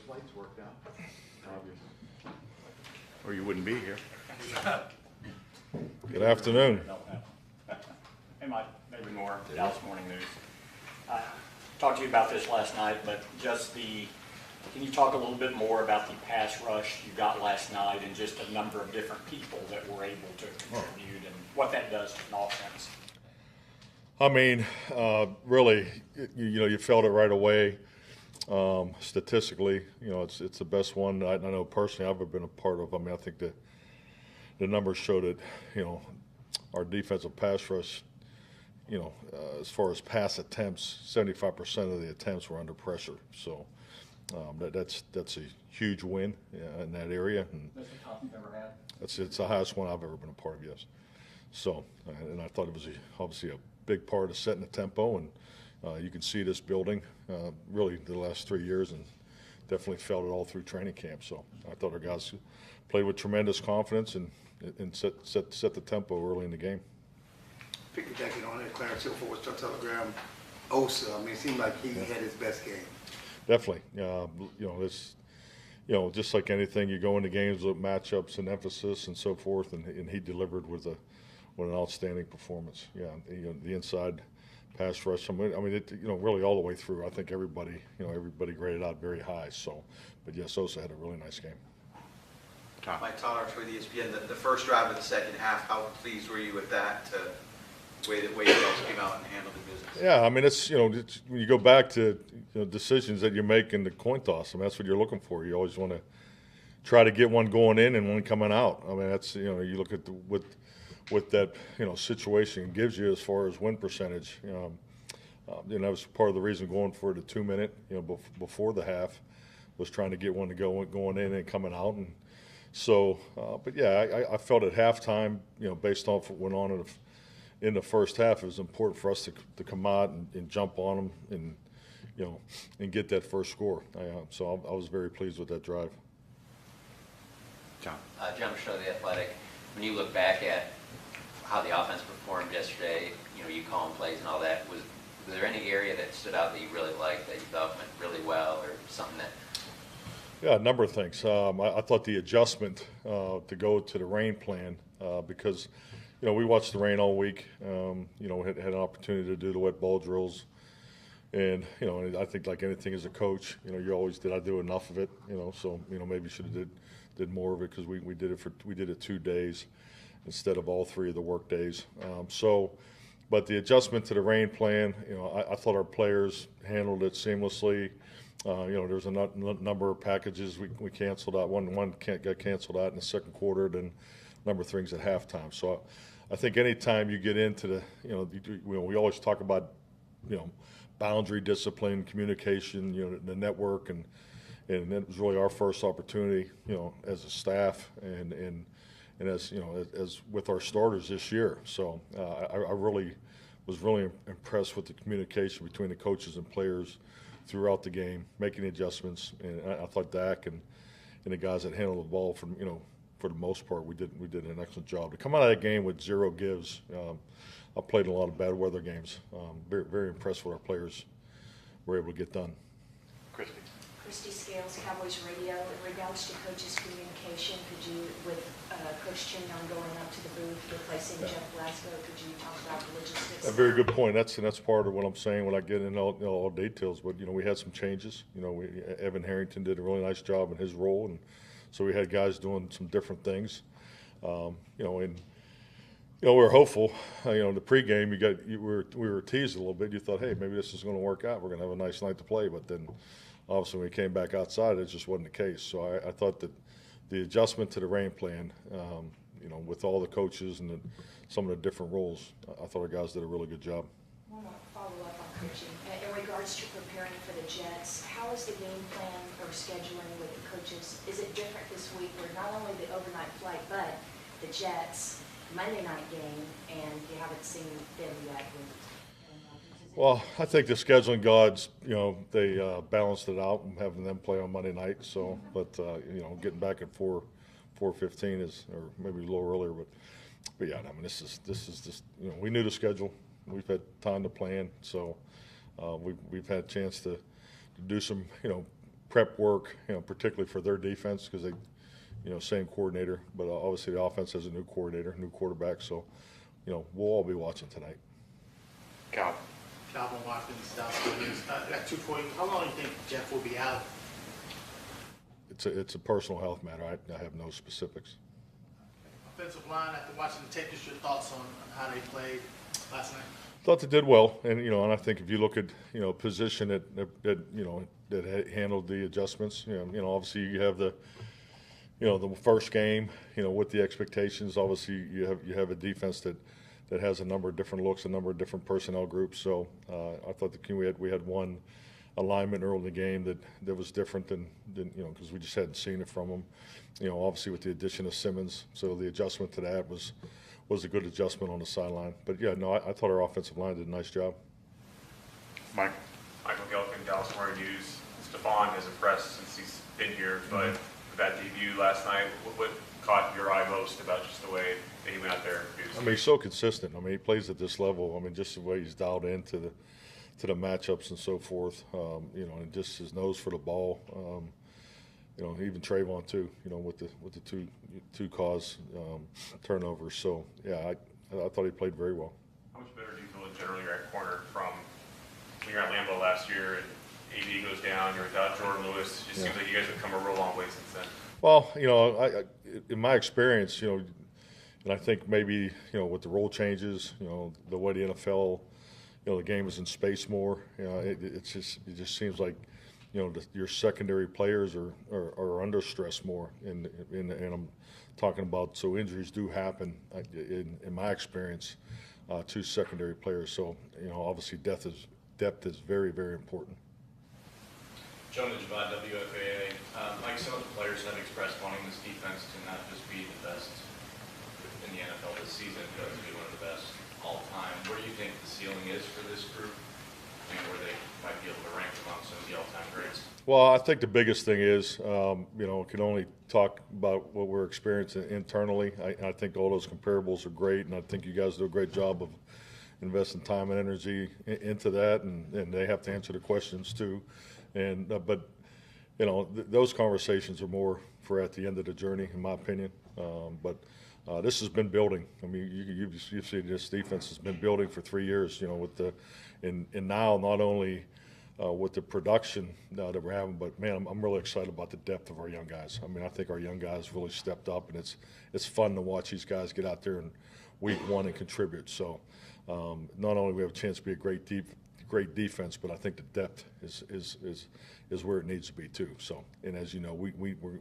lights worked out. Obvious. Or you wouldn't be here. Good afternoon. Hey, Mike, maybe more, Dallas Morning News. Talked to you about this last night, but can you talk a little bit more about the pass rush you got last night and just a number of different people that were able to contribute and what that does to an offense? I mean, really, you felt it right away. Statistically, it's the best one I know personally I've ever been a part of. I mean, I think the numbers show that, our defensive pass rush, as far as pass attempts, 75% of the attempts were under pressure. So that's a huge win in that area. And That's the top you've ever had? it's the highest one I've ever been a part of, yes. So, and I thought it was obviously a big part of setting the tempo, and you can see this building really the last 3 years, and definitely felt it all through training camp. So I thought our guys played with tremendous confidence and set the tempo early in the game. Piggybacking on it, Clarence Hill for Star Telegram, Osa. I mean, it seemed like he had his best game. Definitely, just like anything, you go into games with matchups and emphasis and so forth, and he delivered with an outstanding performance. Yeah, the inside pass rush. I mean, really all the way through. I think everybody graded out very high. So, but yes, Osa had a really nice game. Mike Tollard with ESPN. The first drive of the second half, how pleased were you with that? The way you guys came out and handled the business. Yeah, I mean, it's when you go back to decisions that you make in the coin toss. I mean, that's what you're looking for. You always want to try to get one going in and one coming out. I mean, that's you look at what that situation gives you as far as win percentage. That was part of the reason going for the 2 minute before the half was trying to get one to going in and coming out. And so, but yeah, I felt at halftime, based off what went on in the first half, it was important for us to come out and jump on them and get that first score. So I was very pleased with that drive. John. John Michelle, The Athletic. When you look back at how the offense performed yesterday, you calling plays and all that, was there any area that stood out that you really liked, that you thought went really well, or something that? Yeah, a number of things. I thought the adjustment to go to the rain plan because we watched the rain all week. Had an opportunity to do the wet ball drills, and I think like anything as a coach, you always did I do enough of it? So maybe should have did more of it because we did it 2 days instead of all 3 of the work days. But the adjustment to the rain plan, I thought our players handled it seamlessly. There's a number of packages we canceled out. One got canceled out in the second quarter, then a number of things at halftime. So I think anytime you get into the, we always talk about, boundary discipline, communication, the network, and that was really our first opportunity, as a staff and as with our starters this year. So I was really impressed with the communication between the coaches and players throughout the game, making the adjustments. And I thought Dak and the guys that handled the ball for the most part, we did an excellent job. To come out of that game with 0 gives, I played in a lot of bad weather games. Very, very impressed with our players were able to get done. Christy Scales, Cowboys Radio. In regards to coaches' communication, could you, with Coach Chingon going up to the booth, replacing Jeff Glasgow, could you talk about the logistics? A very good point. That's part of what I'm saying when I get into all details. But we had some changes. Evan Harrington did a really nice job in his role, and so we had guys doing some different things. We were hopeful. The pregame, we were teased a little bit. You thought, hey, maybe this is going to work out. We're going to have a nice night to play. But then, obviously, when we came back outside, it just wasn't the case. So I thought that the adjustment to the rain plan, with all the coaches and some of the different roles, I thought our guys did a really good job. I want to follow up on coaching. In regards to preparing for the Jets, how is the game plan or scheduling with the coaches? Is it different this week where not only the overnight flight, but the Jets Monday night game, and you haven't seen them yet? Well, I think the scheduling gods, they balanced it out and having them play on Monday night. So, but getting back at 4:15 is, or maybe a little earlier, but yeah, I mean, this is just we knew the schedule. We've had time to plan, so we've had a chance to do some prep work, particularly for their defense because they, same coordinator, but obviously the offense has a new coordinator, new quarterback. So, we'll all be watching tonight. Cal. Calvin Watkins, Dallas Cowboys. I got 2 for you. How long do you think Jeff will be out? It's a personal health matter. I have no specifics. Offensive line, after watching the tape, just your thoughts on how they played last night? Thought they did well, and and I think if you look at position that handled the adjustments, obviously you have the first game, with the expectations. Obviously you have a defense that has a number of different looks, a number of different personnel groups. So I thought we had one alignment early in the game that was different than because we just hadn't seen it from them. Obviously with the addition of Simmons, so the adjustment to that was a good adjustment on the sideline. But yeah, no, I thought our offensive line did a nice job. Mike. Michael Gelkin, Dallas Morning News. Stephon has impressed since he's been here, but with that debut last night, what caught your eye most about just the way that he went out there and produced? I mean, he's so consistent. I mean, he plays at this level. I mean, just the way he's dialed into the matchups and so forth. And just his nose for the ball. Even Trayvon too. With the two cause turnovers. So yeah, I thought he played very well. How much better do you feel generally you're at corner from when you're at Lambeau last year and AD goes down, you're without Jordan Lewis? It just seems like you guys have come a real long way since then. Well, in my experience, and I think maybe, with the rule changes, the way the NFL, the game is in space more, it just seems like, your secondary players are under stress more. And I'm talking about, so injuries do happen, in my experience, to secondary players. So, obviously depth is very, very important. Gentlemen, Javad, WFAA. Like some of the players have expressed wanting this defense to not just be the best in the NFL this season, but to be one of the best all time. Where do you think the ceiling is for this group, and where they might be able to rank among some of the all-time greats? Well, I think the biggest thing is, can only talk about what we're experiencing internally. I think all those comparables are great, and I think you guys do a great job of investing time and energy into that, and they have to answer the questions too. And but those conversations are more for at the end of the journey, in my opinion. But this has been building. I mean, you've seen this defense has been building for 3 years. And now not only with the production that we're having, but man, I'm really excited about the depth of our young guys. I mean, I think our young guys really stepped up, and it's fun to watch these guys get out there in week one and contribute. So not only do we have a chance to be a great defense, but I think the depth is where it needs to be too. So, and as you know, we're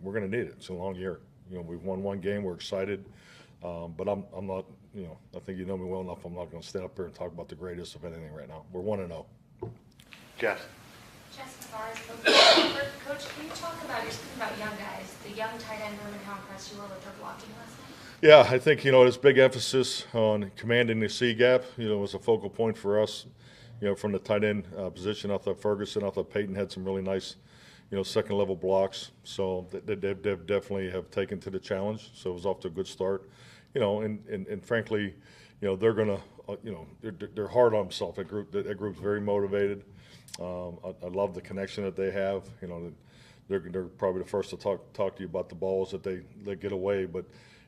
going to need it. It's a long year. We've won one game. We're excited, but I'm not. I think you know me well enough. I'm not going to stand up here and talk about the greatest of anything right now. We're 1-0. Jess. Jessica Barnes, Coach, can you talk about, you're speaking about young guys, the young tight end room and how impressed you were with their blocking last night? Yeah, I think, this big emphasis on commanding the C gap, was a focal point for us, from the tight end position. I thought Peyton had some really nice, second level blocks. So they definitely have taken to the challenge. So it was off to a good start, and frankly, they're going to, they're hard on themselves. That group's very motivated. I love the connection that they have. They're probably the first to talk to you about the balls that they get away, but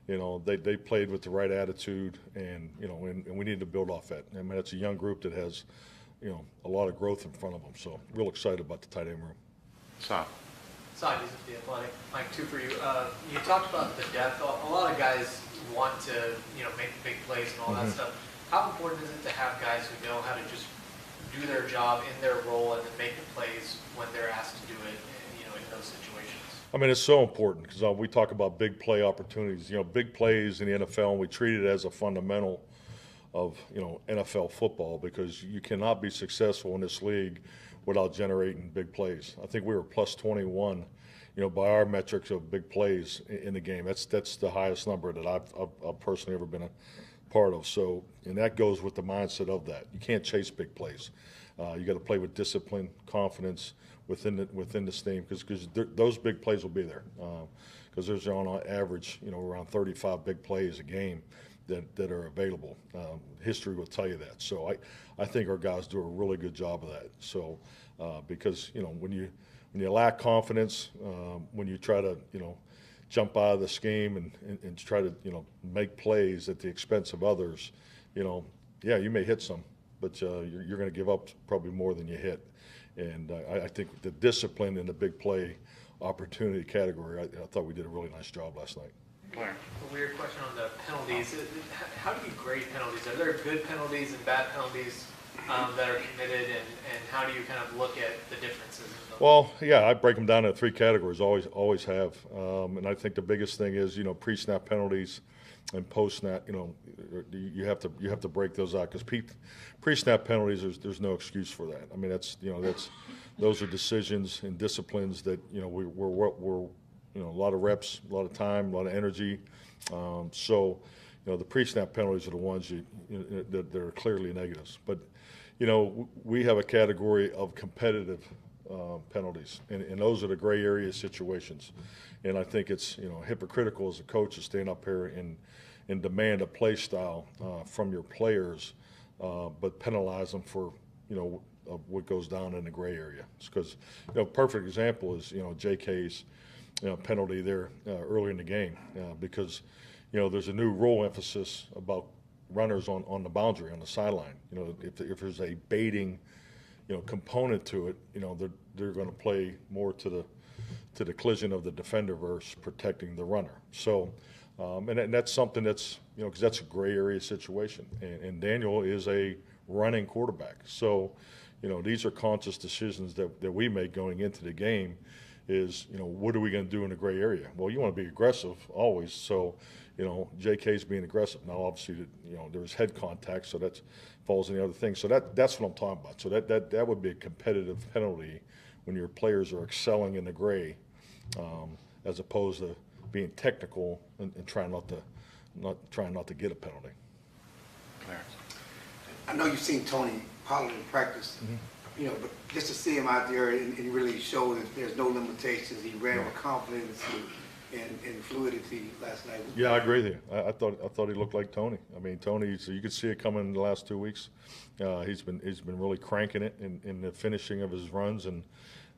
they played with the right attitude, and and we need to build off that. I mean, it's a young group that has a lot of growth in front of them. So real excited about the tight end room. Stop. Side is the Athletic. Mike, 2 for you. You talked about the depth. A lot of guys want to make big plays and all that stuff. How important is it to have guys who know how to just do their job in their role and then make the plays when they're asked to do it, in those situations? I mean, it's so important because we talk about big play opportunities. Big plays in the NFL, and we treat it as a fundamental of NFL football, because you cannot be successful in this league without generating big plays. I think we were plus 21, by our metrics of big plays in the game. That's the highest number that I've personally ever been a part of. So, and that goes with the mindset of that. You can't chase big plays. You got to play with discipline, confidence within the scheme, because those big plays will be there. Because there's on average, around 35 big plays a game that are available. History will tell you that. So I think our guys do a really good job of that. So because when you when you lack confidence, when you try to, jump out of the scheme and try to, make plays at the expense of others, yeah, you may hit some, but you're going to give up probably more than you hit. And I think the discipline in the big play opportunity category, I thought we did a really nice job last night. A weird question on the penalties. How do you grade penalties? Are there good penalties and bad penalties that are committed, and how do you kind of look at the differences in them? Well, yeah, I break them down into 3 categories. Always have, and I think the biggest thing is pre-snap penalties and post-snap. You have to break those out because pre-snap penalties, there's no excuse for that. I mean, those are decisions and disciplines that we're a lot of reps, a lot of time, a lot of energy. So the pre-snap penalties are the ones that are clearly negatives. But we have a category of competitive penalties, and those are the gray area situations. And I think it's hypocritical as a coach to stand up here and demand a play style from your players, but penalize them for what goes down in the gray area. Because perfect example is JK's penalty there early in the game because there's a new rule emphasis about runners on the boundary, on the sideline. If there's a baiting component to it, they're going to play more to the collision of the defender versus protecting the runner. So and that's something that's because that's a gray area situation, and Daniel is a running quarterback. So these are conscious decisions that we make going into the game. Is what are we going to do in the gray area? Well, you want to be aggressive always. So JK's being aggressive now. Obviously, there's head contact, so that falls in the other thing. So that's what I'm talking about. So that would be a competitive penalty when your players are excelling in the gray, as opposed to being technical and trying not to get a penalty. Clarence. I know you've seen Tony Pollard in practice. Mm-hmm. But just to see him out there and really show that there's no limitations, he ran with confidence and fluidity last night. Yeah, I agree with you. I thought he looked like Tony. I mean, Tony, so you could see it coming in the last 2 weeks. He's been really cranking it in the finishing of his runs, and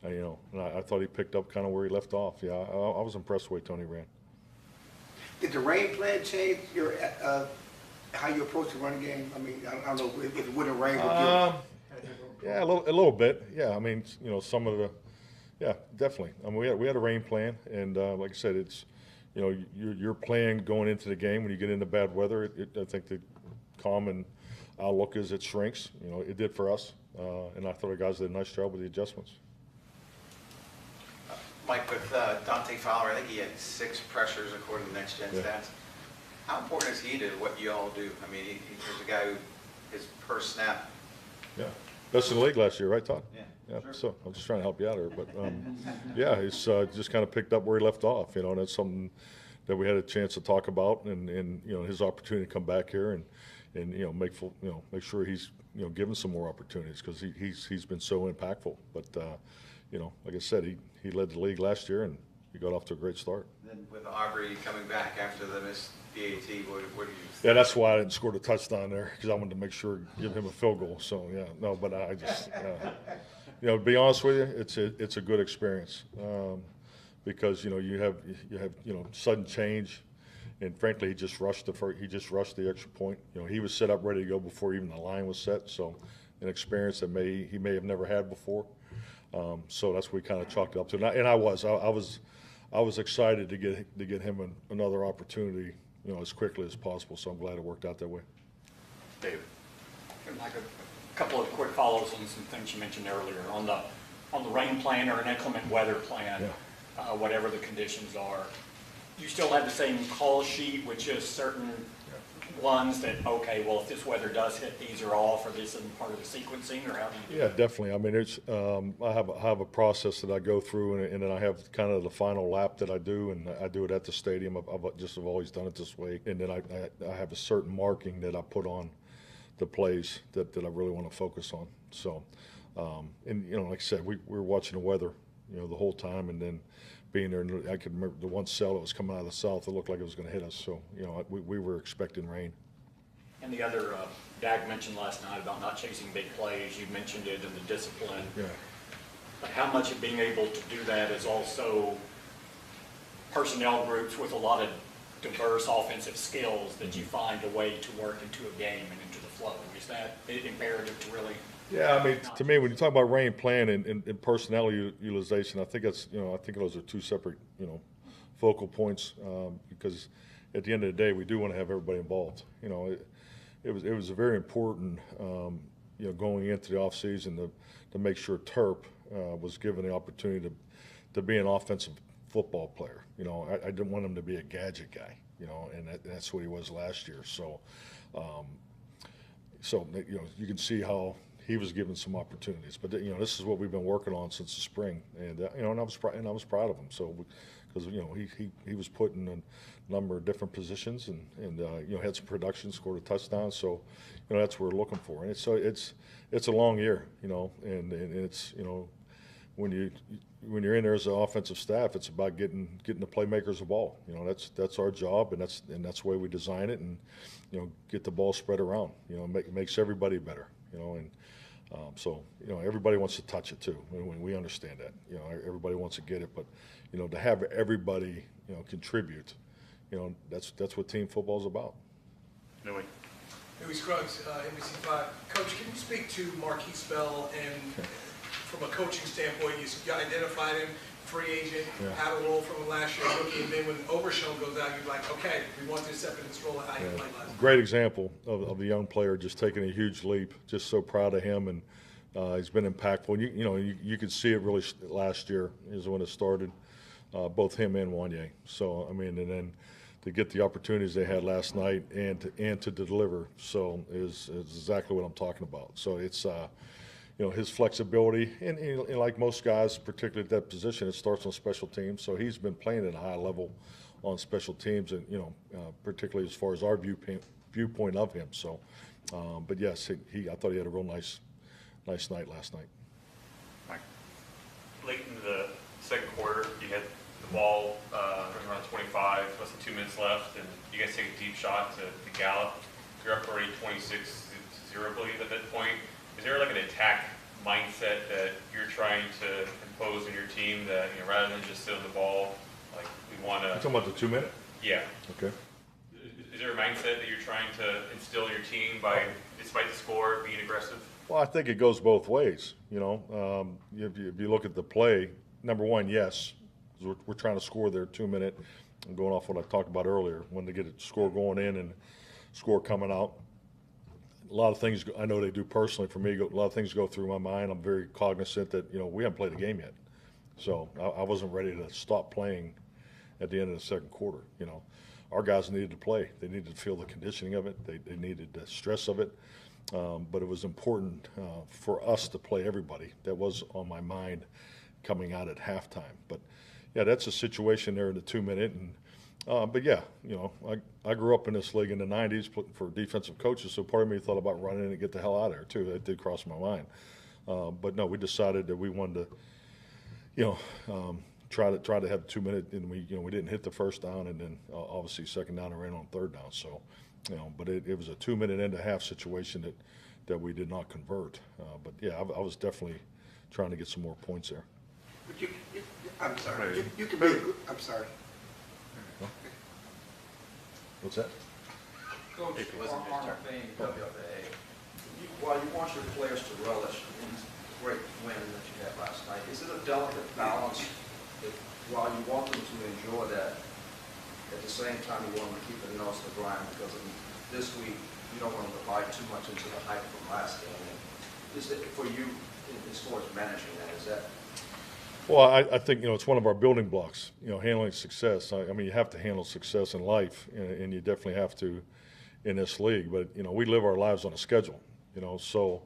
and I thought he picked up kind of where he left off. Yeah, I was impressed with the way Tony ran. Did the rain plan change your how you approach the running game? I mean, I don't know if it wouldn't rain. Yeah, a little bit. Yeah, I mean, some of the, yeah, definitely. I mean, we had a rain plan, and like I said, it's, you're playing going into the game. When you get into bad weather, I think the common outlook is it shrinks. It did for us, and I thought the guys did a nice job with the adjustments. Mike, with Dante Fowler, I think he had 6 pressures according to Next Gen stats. How important is he to what you all do? I mean, he's a guy who is per snap. Yeah. Best in the league last year, right, Todd? Yeah, sure. So I'm just trying to help you out here, but yeah, he's just kind of picked up where he left off. And that's something that we had a chance to talk about, and his opportunity to come back here and make sure he's given some more opportunities because he's been so impactful. But like I said, he led the league last year and he got off to a great start. Then with Aubrey coming back after the missed PAT, what do you? Yeah, that's why I didn't score the touchdown there because I wanted to make sure give him a field goal. So yeah, no, but I just to be honest with you, it's a good experience because you have sudden change, and frankly he just rushed the extra point. He was set up ready to go before even the line was set. So an experience that he may have never had before. So that's what we kind of chalked it up to. And I was excited to get him another opportunity, as quickly as possible. So I'm glad it worked out that way. David. Like a couple of quick follows on some things you mentioned earlier on the rain plan or an inclement weather plan, whatever the conditions are. You still have the same call sheet with just certain ones that, okay, well, if this weather does hit, these are off, or this isn't part of the sequencing, or how do you do Yeah, definitely. I mean, it's I have a process that I go through, and then I have kind of the final lap that I do, and I do it at the stadium. I've always done it this way, and then I have a certain marking that I put on the plays that I really want to focus on. So, and like I said, we were watching the weather, the whole time, and then being there, and I could remember the one cell that was coming out of the south. It looked like it was going to hit us. So, we were expecting rain. And the other, Dag mentioned last night about not chasing big plays. You mentioned it in the discipline. Yeah. but how much of being able to do that is also personnel groups with a lot of diverse offensive skills that you find a way to work into a game and into the flow? Is that imperative to really? Yeah, I mean, to me, when you talk about rain plan and personnel utilization, I think that's, I think those are two separate, focal points, because at the end of the day, we do want to have everybody involved. It was very important, going into the offseason to make sure Terp was given the opportunity to be an offensive football player. I didn't want him to be a gadget guy, and that's what he was last year. So, you can see how he was given some opportunities. But this is what we've been working on since the spring, and and I was proud of him. So, because he was put in a number of different positions and had some production, scored a touchdown. So, that's what we're looking for. And it's a long year, and it's when you're in there as an offensive staff, it's about getting the playmakers the ball. That's our job, and that's the way we design it, and get the ball spread around. It makes everybody better. So everybody wants to touch it too. We understand that. Everybody wants to get it, but to have everybody contribute, that's what team football is about. Louis. Louis Scruggs, NBC5. Coach, can you speak to Marquise Bell and from a coaching standpoint, you identified him, free agent, had a role from him last year, rookie, and then when Overshown goes out, you're like, okay, we want to step in this role of how you played last year. Great example of a young player just taking a huge leap. Just so proud of him, and he's been impactful. You could see it really last year is when it started, both him and Wanye. So and then to get the opportunities they had last night and to deliver, so is exactly what I'm talking about. So it's his flexibility, and like most guys, particularly at that position, it starts on special teams. So he's been playing at a high level on special teams, and particularly as far as our viewpoint of him. So, but yes, I thought he had a real nice night last night. Mike. Late in the second quarter, you had the ball around 25, less than 2 minutes left, and you guys take a deep shot to Gallup. You're up already 26-0, believe, at that point. Is there like an attack mindset that you're trying to impose on your team that, rather than just sit on the ball, like we want to? You talking about the 2 minute? Yeah. Okay. Is there a mindset that you're trying to instill in your team by, despite the score, being aggressive? Well, I think it goes both ways. If you look at the play, number one, yes, we're trying to score their 2 minute. I'm going off what I talked about earlier, when they get a score going in and score coming out. A lot of things I know they do personally for me. A lot of things go through my mind. I'm very cognizant that we haven't played the game yet, so I wasn't ready to stop playing at the end of the second quarter. Our guys needed to play. They needed to feel the conditioning of it. They needed the stress of it. But it was important for us to play everybody. That was on my mind coming out at halftime. But yeah, that's a situation there in the 2 minute. And but yeah, I grew up in this league in the 90s for defensive coaches, so part of me thought about running in and get the hell out of there too. That did cross my mind. But no, we decided that we wanted to, try to have 2 minute, and we didn't hit the first down, and then obviously second down and ran on third down. So, but it was a 2 minute and a half situation that we did not convert. But yeah, I was definitely trying to get some more points there. But I'm sorry. You can be. I'm sorry. What's that? Coach, WFAA, while you want your players to relish in this great win that you had last night, is it a delicate balance that while you want them to enjoy that, at the same time you want them to keep their nose to the grind, because this week you don't want them to bite too much into the hype from last game? And is it for you, as far as managing that, is that? Well, I think it's one of our building blocks. Handling success. I mean, you have to handle success in life, and you definitely have to in this league. But we live our lives on a schedule. So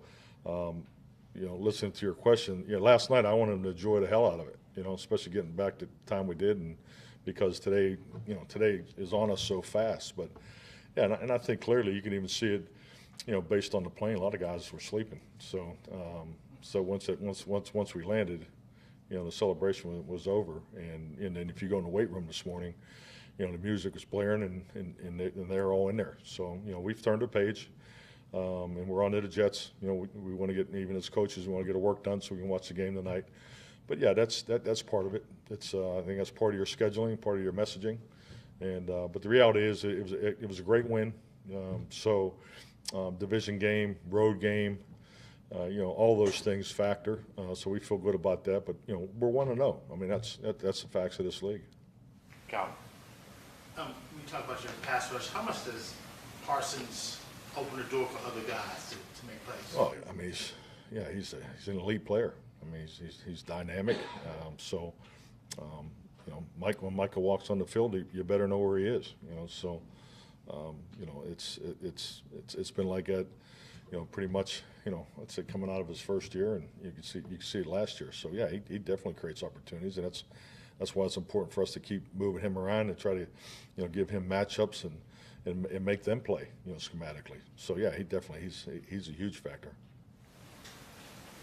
listening to your question, last night I wanted them to enjoy the hell out of it. Especially getting back to the time we did, and because today is on us so fast. But yeah, and I think clearly you can even see it, based on the plane. A lot of guys were sleeping. So once we landed, the celebration was over, and then if you go in the weight room this morning, the music was blaring, and they're all in there. So we've turned a page, and we're on to the Jets. We want to get, even as coaches, we want to get our work done so we can watch the game tonight. but yeah, that's part of it. It's I think that's part of your scheduling, part of your messaging, and but the reality is it was a great win. Division game, road game, all those things factor. So we feel good about that. But we're 1-0. I mean that's the facts of this league. Calvin. When you talk about your pass rush, how much does Parsons open the door for other guys to make plays? Oh, I mean he's an elite player. I mean he's dynamic. Mike, when Michael walks on the field, you better know where he is. It's been like that, pretty much, let's say coming out of his first year, and you can see it last year. So yeah, he definitely creates opportunities, and that's why it's important for us to keep moving him around and try to, give him matchups and make them play, schematically. So yeah, he's a huge factor.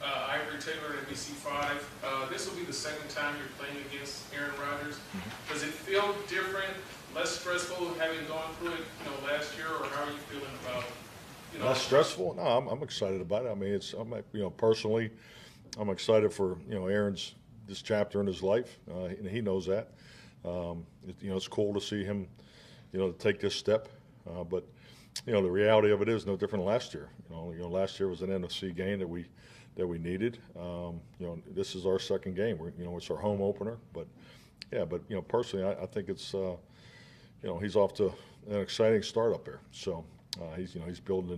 Ivory Taylor, NBC5. This will be the second time you're playing against Aaron Rodgers. Mm-hmm. Does it feel different, less stressful having gone through it, last year, or how are you feeling about, Less stressful? No, I'm excited about it. I mean, personally, I'm excited for Aaron's this chapter in his life, and he knows that. It's cool to see him, to take this step, but the reality of it is no different than last year. Last year was an NFC game that we needed. This is our second game. It's our home opener, but personally, I think it's he's off to an exciting start up there. So he's building a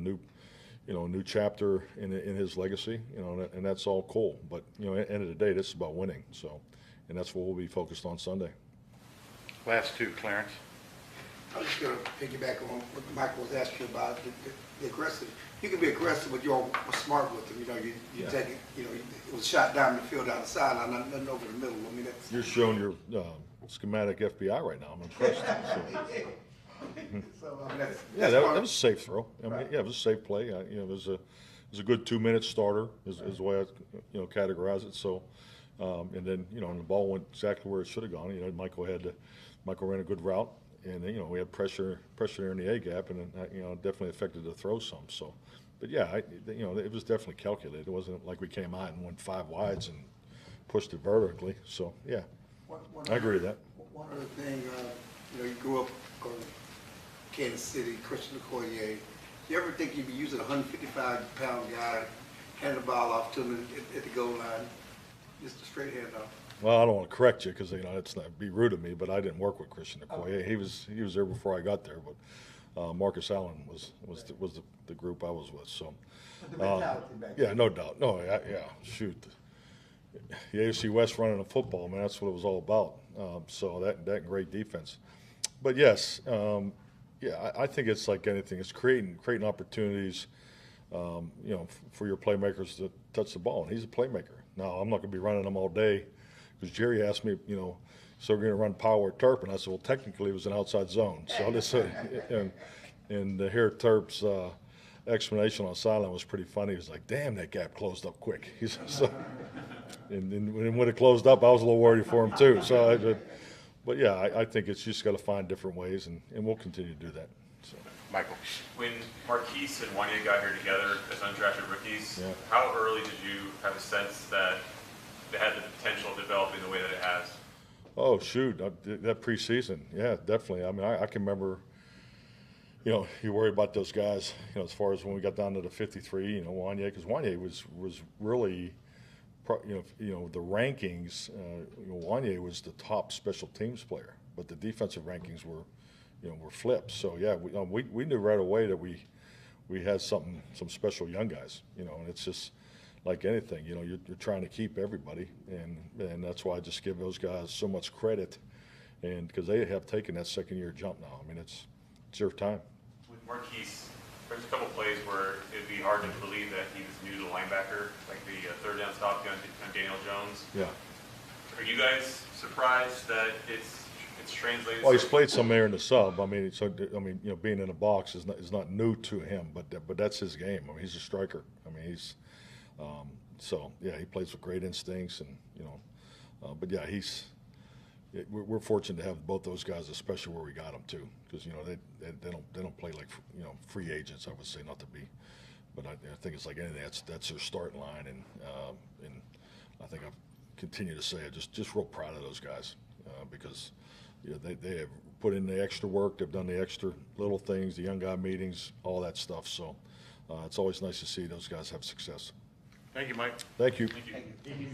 new chapter in his legacy, and that's all cool. But at the end of the day, this is about winning. So, and that's what we'll be focused on Sunday. Last two, Clarence. I was just going to piggyback on what Michael was asking about, the aggressive. You can be aggressive, but you're smart with them. You take it, it was shot down the field down the sideline, nothing over the middle. I mean, that's... You're showing your schematic FBI right now. I'm impressed. That was a safe throw. I mean, it was a safe play. It was a good 2-minute starter is the way I categorize it. So, and then and the ball went exactly where it should have gone. Michael ran a good route, and we had pressure in the A gap, and it definitely affected the throw some. So, but yeah, it was definitely calculated. It wasn't like we came out and went 5 wides and pushed it vertically. So yeah, I agree with that. One other thing, you grew up in Kansas City, Christian Okoye. You ever think you'd be using a 155-pound guy, hand the ball off to him at the goal line, just a straight handoff? Well, I don't want to correct you because it's not be rude of me, but I didn't work with Christian Okoye. He was there before I got there, but Marcus Allen was the group I was with. So yeah, no doubt. No, yeah, shoot. The AFC West running a football, man, that's what it was all about. So that great defense. But yes, I think it's like anything. It's creating opportunities, for your playmakers to touch the ball, and he's a playmaker. Now, I'm not going to be running them all day because Jerry asked me, so we're going to run power Terp, and I said, well, technically it was an outside zone. So I just and to hear Terp's explanation on sideline was pretty funny. He was like, damn, that gap closed up quick. And when it closed up, I was a little worried for him too. So, but yeah, I think it's just got to find different ways, and we'll continue to do that. So. Michael. When Marquise and Wanya got here together as undrafted rookies, Yeah. how early did you have a sense that they had the potential of developing the way that it has? Oh, shoot, that preseason, yeah, definitely. I mean, I can remember, you worry about those guys, as far as when we got down to the 53, Wanya, because Wanya was really, the rankings, Wanya was the top special teams player, but the defensive rankings were flipped. So yeah, we knew right away that we had some special young guys, and it's just like anything, you're trying to keep everybody, and that's why I just give those guys so much credit, and because they have taken that second-year jump now. I mean, it's their time. With Marquise, there's a couple plays where it'd be hard to believe that he was new to linebacker, like the third down stop on Daniel Jones. Yeah. Are you guys surprised that it's translated? Well, he's played some there in the sub. I mean, being in a box is not new to him, but that's his game. I mean, he's a striker. I mean, he's so yeah, he plays with great instincts, and but yeah, we're fortunate to have both those guys, especially where we got them too, because they don't play like free agents. I would say, not to be, but I think it's like anything. That's their starting line, and I think I've continue to say it, just real proud of those guys because they have put in the extra work. They've done the extra little things, the young guy meetings, all that stuff. So it's always nice to see those guys have success. Thank you, Mike. Thank you. Thank you.